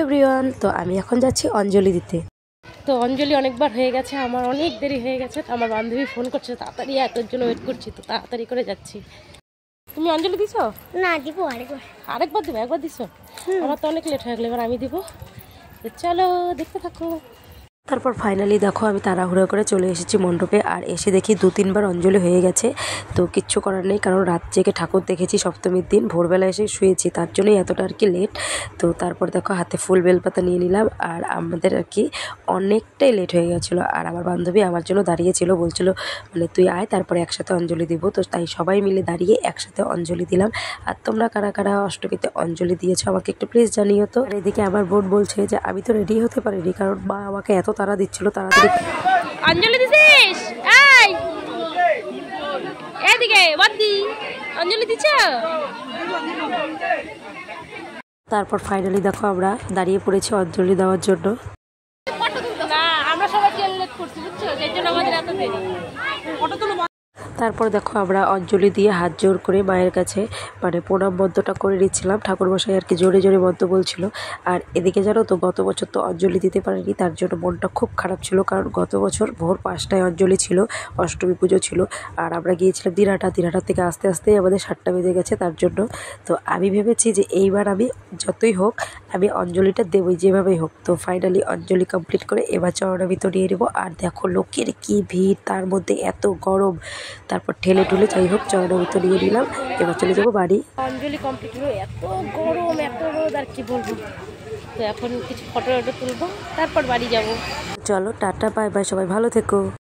Everyone, তো আমি এখন যাচ্ছি অঞ্জলি দিতে। তো অঞ্জলি অনেকবার হয়ে গেছে, আমার অনেক দেরি হয়ে গেছে। তো আমার বান্ধবী ফোন করছে, তাড়াতাড়ি এতর জন্য ওয়েট করছি, তো তাড়াতাড়ি করে যাচ্ছি। তুমি অঞ্জলি দিছো? না, দিব আরেকবার দেবো? একবার দিছো? আমার তো অনেক লেট হয়ে গেলো, এবার আমি দিব। তো চলো দেখতে থাকো। তারপর ফাইনালি দেখো আমি তাড়াহুড়ো করে চলে এসেছি মণ্ডপে, আর এসে দেখি 2-3 বার অঞ্জলি হয়ে গেছে। তো কিচ্ছু করার নেই, কারণ রাত জেগে ঠাকুর দেখেছি সপ্তমীর দিন, ভোরবেলা এসে শুয়েছি, তার জন্যই এতটা আর কি লেট। তো তারপর দেখো হাতে ফুল বেলপাতা নিয়ে নিলাম, আর আমাদের আর কি অনেকটাই লেট হয়ে গেছিলো। আর আমার বান্ধবী আমার জন্য দাঁড়িয়েছিল, বলছিল মানে তুই আয়, তারপরে একসাথে অঞ্জলি দিব। তো তাই সবাই মিলে দাঁড়িয়ে একসাথে অঞ্জলি দিলাম। আর তোমরা কারা কারা অষ্টমীতে অঞ্জলি দিয়েছো আমাকে একটু প্লিজ জানিও তো। আর এদিকে আমার বোন বলছে যে আমি তো রেডি হতে পারিনি, কারণ মা আমাকে এত তাড়া দিচ্ছিল, তাড়াতাড়ি অঞ্জলি দিছিস? এই এদিকে বদ্দি, অঞ্জলি দিছ? তারপর ফাইনালি দেখো আমরা দাঁড়িয়ে পড়েছি অঞ্জলি দেওয়ার জন্য। না, আমরা সবাই লেট করছি, বুঝছো, সেই জন্য আমাদের এত দেরি। তারপর দেখো আমরা অঞ্জলি দিয়ে হাত জোর করে মায়ের কাছে মানে প্রণাম মন্ত্রটা করে নিচ্ছিলাম। ঠাকুরমশাই আর কি জোরে জোরে মন্ত্র বলছিল। আর এদিকে জানো তো গত বছর তো অঞ্জলি দিতে পারিনি, তার জন্য মনটা খুব খারাপ ছিল, কারণ গত বছর ভোর 5টায় অঞ্জলি ছিল, অষ্টমী পুজো ছিল। আর আমরা গিয়েছিলাম দিনহাটা থেকে আস্তে আস্তে আমাদের 7টা বেজে গেছে তার জন্য। তো আমি ভেবেছি যে এইবার আমি যতই হোক আমি অঞ্জলিটা দেবই, যেভাবেই হোক। তো ফাইনালি অঞ্জলি কমপ্লিট করে এবার চরণামৃত নিয়ে নেবো। আর দেখো লোকের কি ভিড়, তার মধ্যে এত গরম। তারপর ঠেলে ঠুলে যাই হোক চরণামৃত নিয়ে নিলাম, এবার চলে যাবো বাড়ি। অঞ্জলি কমপ্লিট হলো, এত গরম এত রোদ আর কি বলবো। তো এখন কিছু ফটো তুলবো, তারপর বাড়ি যাব। চলো টাটা, বাই বাই, সবাই ভালো থেকো।